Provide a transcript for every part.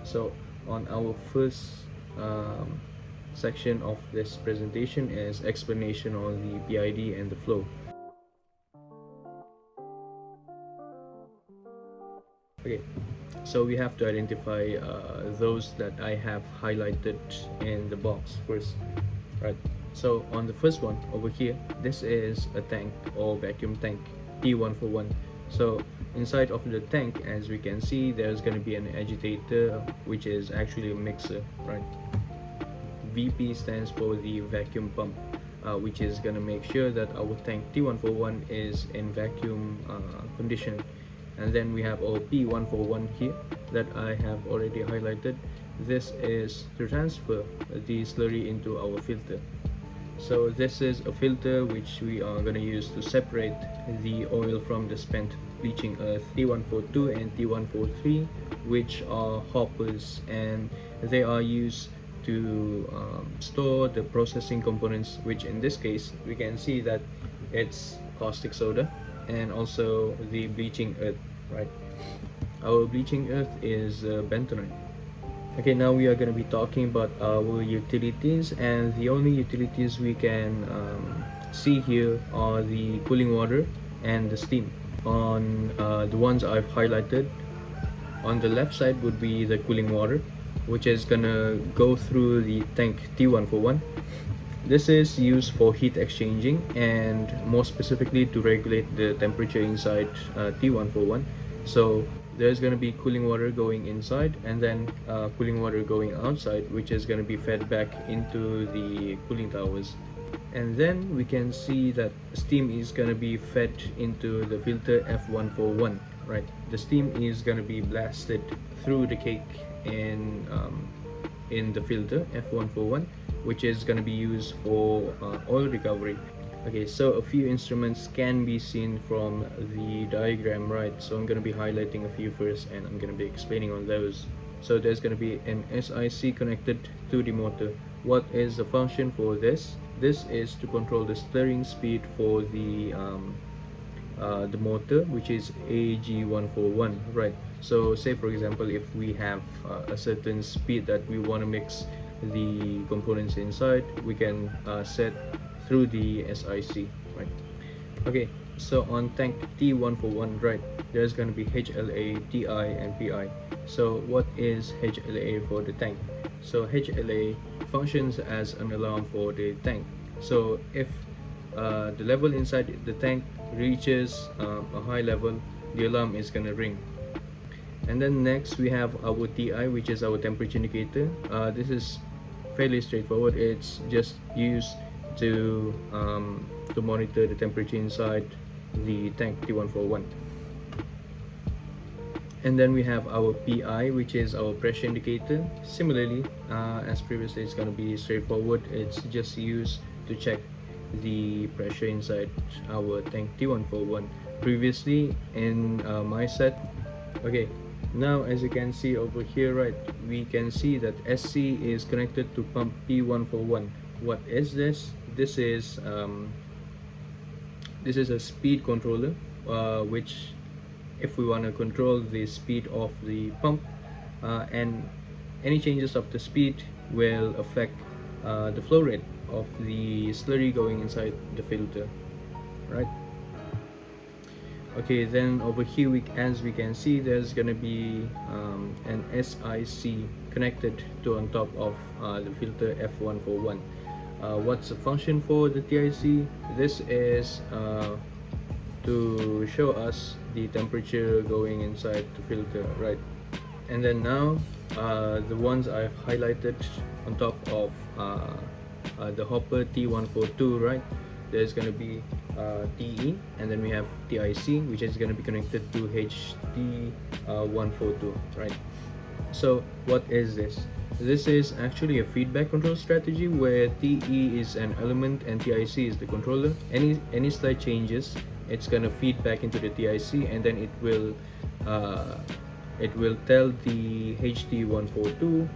So on our first section of this presentation is explanation on the PID and the flow. Okay, so we have to identify those that I have highlighted in the box first, right? So on the first one over here, this is a tank or vacuum tank T141. So inside of the tank, as we can see, there's going to be an agitator, which is actually a mixer, right? VP stands for the vacuum pump, which is going to make sure that our tank T141 is in vacuum condition. And then we have our P141 here that I have already highlighted. This is to transfer the slurry into our filter. So this is a filter which we are going to use to separate the oil from the spent bleaching earth T142 and T143, which are hoppers, and they are used to store the processing components, which in this case we can see that it's caustic soda and also the bleaching earth, right? Our bleaching earth is bentonite. Okay, now we are going to be talking about our utilities, and the only utilities we can see here are the cooling water and the steam. On the ones I've highlighted, on the left side would be the cooling water, which is gonna go through the tank T141. This is used for heat exchanging and more specifically to regulate the temperature inside T141. So there's going to be cooling water going inside and then cooling water going outside, which is going to be fed back into the cooling towers. And then we can see that steam is going to be fed into the filter F141, right? The steam is going to be blasted through the cake in the filter F141, which is going to be used for oil recovery. Okay, so a few instruments can be seen from the diagram, right? So I'm going to be highlighting a few first and I'm going to be explaining on those. So there's going to be an SIC connected to the motor. What is the function for this? This is to control the stirring speed for the motor, which is AG141, right? So say for example, if we have a certain speed that we want to mix the components inside, we can set through the SIC, right? Okay, so on tank T141, right, there's going to be HLA, TI and PI. So what is HLA for the tank? So HLA functions as an alarm for the tank. So if the level inside the tank reaches a high level, the alarm is going to ring. And then next we have our TI, which is our temperature indicator. This is fairly straightforward. It's just used to monitor the temperature inside the tank T141. And then we have our PI, which is our pressure indicator. Similarly, as previously, it's going to be straightforward. It's just used to check the pressure inside our tank T141. Previously in my set, okay, now as you can see over here, right, we can see that SC is connected to pump P141. What is this? This is a speed controller, which if we want to control the speed of the pump, and any changes of the speed will affect the flow rate of the slurry going inside the filter, right? Okay, then over here, as we can see, there's gonna be an SIC connected to on top of the filter F141. What's the function for the TIC? This is to show us the temperature going inside the filter, right? And then now the ones I've highlighted on top of the hopper T142, right? There's going to be TE, and then we have TIC, which is going to be connected to HT142, right? So what is this? This is actually a feedback control strategy where TE is an element and TIC is the controller. Any slight changes, it's going to feed back into the TIC, and then it will tell the HT142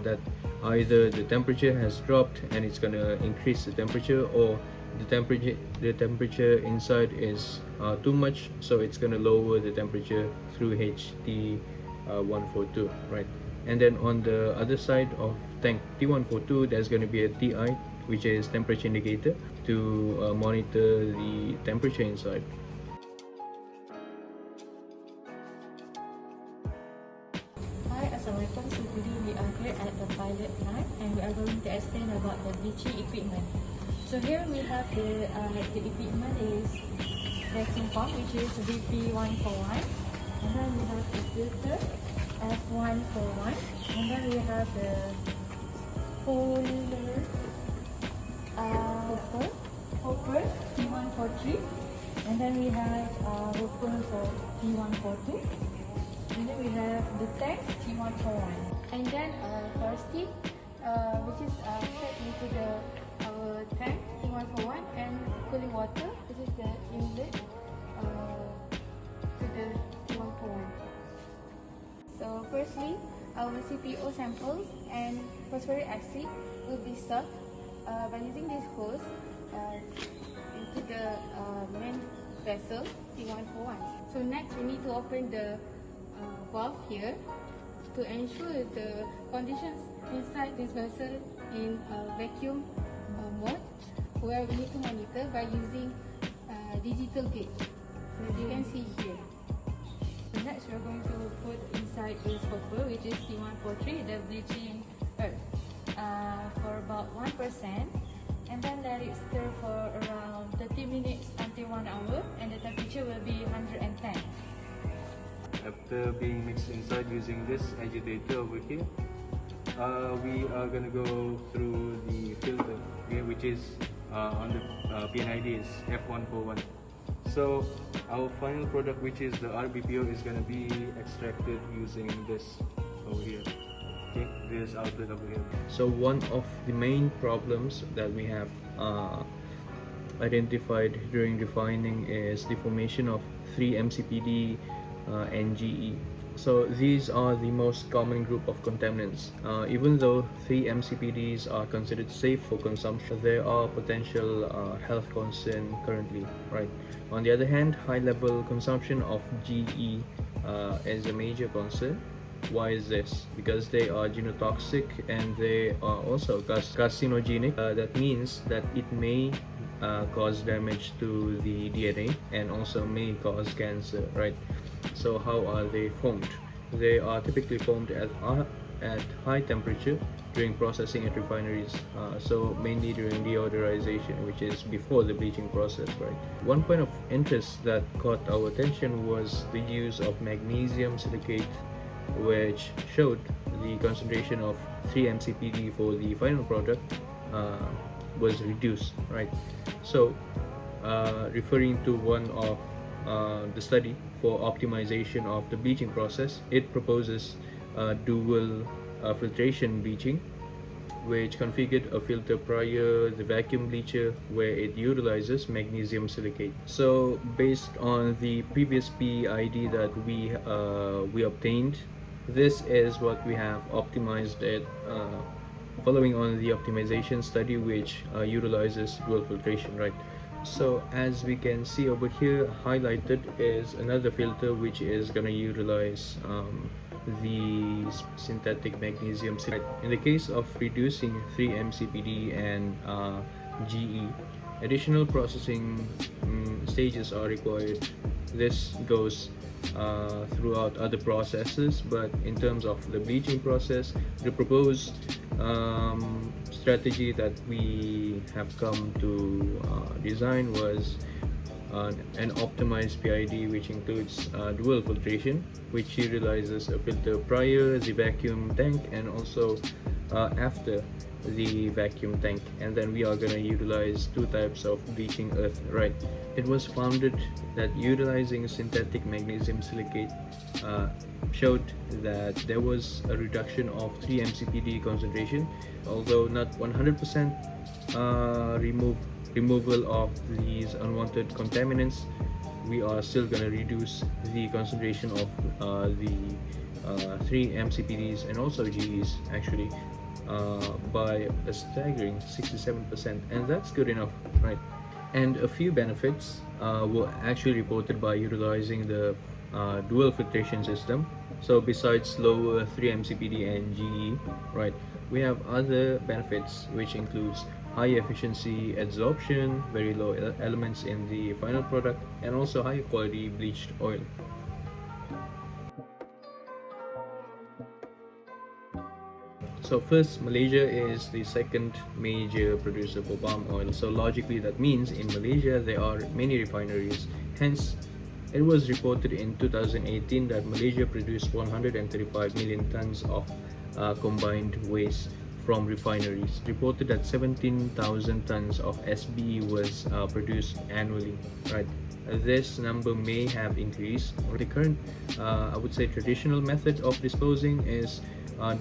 that either the temperature has dropped and it's going to increase the temperature, or the temperature inside is too much, so it's going to lower the temperature through HT142, T142, right? And then on the other side of tank T142, there's going to be a TI, which is temperature indicator, to monitor the temperature inside. Hi, Assalamualaikum. So today we are here at the pilot plant and we are going to explain about the bleaching equipment. So here we have the equipment is vacuum pump, which is VP141, and then we have the filter F141, and then we have the polar hopper T143, and then we have hopper for T142. And then we have the tank T141. And then for steam, which is fed into our tank T141, and cooling water, which is the inlet to the T141. So firstly, our CPO samples and phosphoric acid will be stuffed by using this hose into the main vessel T141. So next we need to open the valve here to ensure the conditions inside this vessel in vacuum mode, where we need to monitor by using digital gauge. So as you can see here. So next we are going to put inside this hopper, which is T143, the bleaching earth, for about 1%, and then let it stir for around 30 minutes until 1 hour, and the temperature will be 110. After being mixed inside using this agitator over here, we are gonna go through the filter, okay, which is on the PNID is F141. So our final product, which is the RBPO, is gonna be extracted using this over here. Okay, this outlet over here. So one of the main problems that we have identified during refining is the formation of 3-MCPD and GE. So these are the most common group of contaminants. Even though 3-MCPDs are considered safe for consumption, there are potential health concerns currently, right? On the other hand, high-level consumption of GE is a major concern. Why is this? Because they are genotoxic and they are also carcinogenic. That means that it may cause damage to the DNA and also may cause cancer, right? So how are they formed? They are typically formed at high temperature during processing at refineries, so mainly during deodorization, which is before the bleaching process, right? One point of interest that caught our attention was the use of magnesium silicate, which showed the concentration of 3-MCPD for the final product was reduced, right? So referring to one of the study for optimization of the bleaching process, it proposes dual filtration bleaching, which configured a filter prior the vacuum bleacher where it utilizes magnesium silicate. So based on the previous PID that we obtained, this is what we have optimized it following on the optimization study, which utilizes dual filtration, right? So as we can see over here, highlighted is another filter which is going to utilize the synthetic magnesium silicate. In the case of reducing 3-MCPD and GE, additional processing stages are required. This goes throughout other processes, but in terms of the bleaching process, the proposed strategy that we have come to design was an optimized PID, which includes dual filtration, which utilizes a filter prior the vacuum tank and also after the vacuum tank. And then we are going to utilize two types of bleaching earth, right? It was founded that utilizing synthetic magnesium silicate showed that there was a reduction of 3-MCPD concentration, although not 100% removal of these unwanted contaminants. We are still going to reduce the concentration of the 3-MCPDs and also GEs actually by a staggering 67%, and that's good enough, right? And a few benefits were actually reported by utilizing the dual filtration system. So besides lower 3-MCPD and GE, right, we have other benefits which includes high efficiency adsorption, very low elements in the final product, and also high quality bleached oil. So first, Malaysia is the second major producer for palm oil. So logically, that means in Malaysia there are many refineries. Hence, it was reported in 2018 that Malaysia produced 135 million tons of combined waste from refineries. Reported that 17,000 tons of SBE was produced annually. Right. This number may have increased. The current, I would say, traditional method of disposing is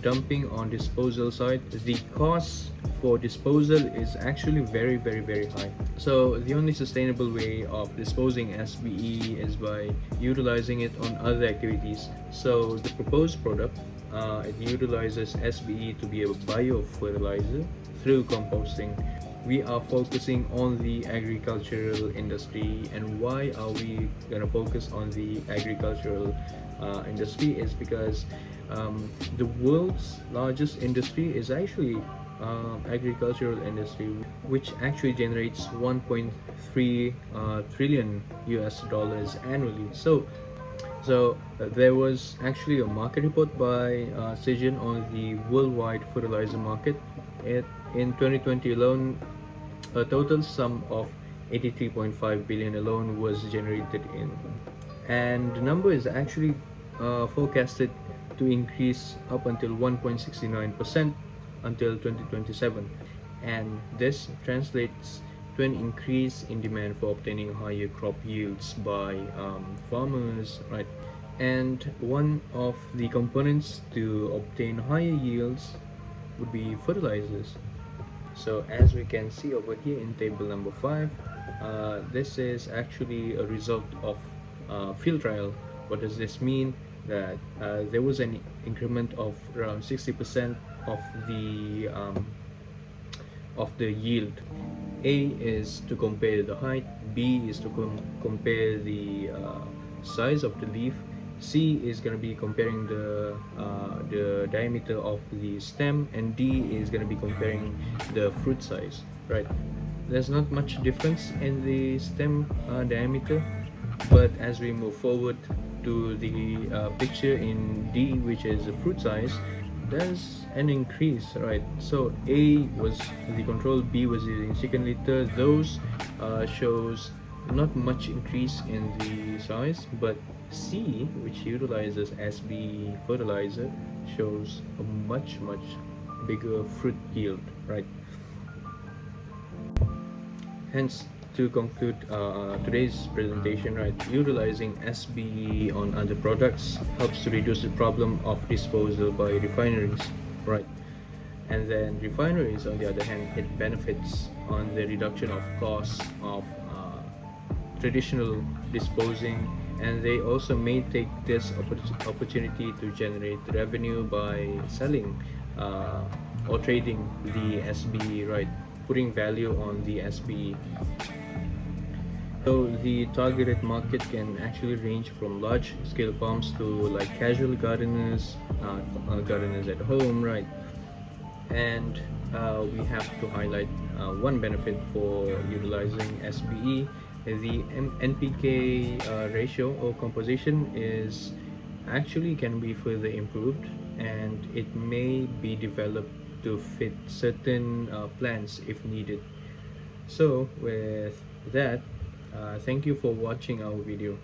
dumping on disposal site. The cost for disposal is actually very high. So the only sustainable way of disposing SBE is by utilizing it on other activities. So the proposed product, it utilizes SBE to be a biofertilizer through composting. We are focusing on the agricultural industry. And why are we gonna focus on the agricultural industry is because the world's largest industry is actually agricultural industry, which actually generates 1.3 trillion US dollars annually. So there was actually a market report by Cision on the worldwide fertilizer market. In 2020 alone, a total sum of 83.5 billion alone was generated in, and the number is actually forecasted to increase up until 1.69% until 2027, and this translates to an increase in demand for obtaining higher crop yields by farmers, right? And one of the components to obtain higher yields would be fertilizers. So as we can see over here in table number 5, this is actually a result of field trial. What does this mean? That there was an increment of around 60% of the yield. A is to compare the height, B is to compare the size of the leaf, C is going to be comparing the diameter of the stem, and D is going to be comparing the fruit size, right? There's not much difference in the stem diameter, but as we move forward to the picture in D, which is the fruit size, there's an increase, right? So A was the control, B was using chicken litter. Those shows not much increase in the size, but C, which utilizes SB fertilizer, shows a much bigger fruit yield, right? Hence, to conclude today's presentation, right, utilizing SBE on other products helps to reduce the problem of disposal by refineries, right? And then refineries, on the other hand, it benefits on the reduction of costs of traditional disposing, and they also may take this opportunity to generate revenue by selling or trading the SBE, right, putting value on the SBE. So the targeted market can actually range from large scale farms to like casual gardeners, gardeners at home, right? And we have to highlight one benefit for utilizing SBE. The NPK ratio or composition is actually can be further improved, and it may be developed to fit certain plants if needed. So with that, thank you for watching our video.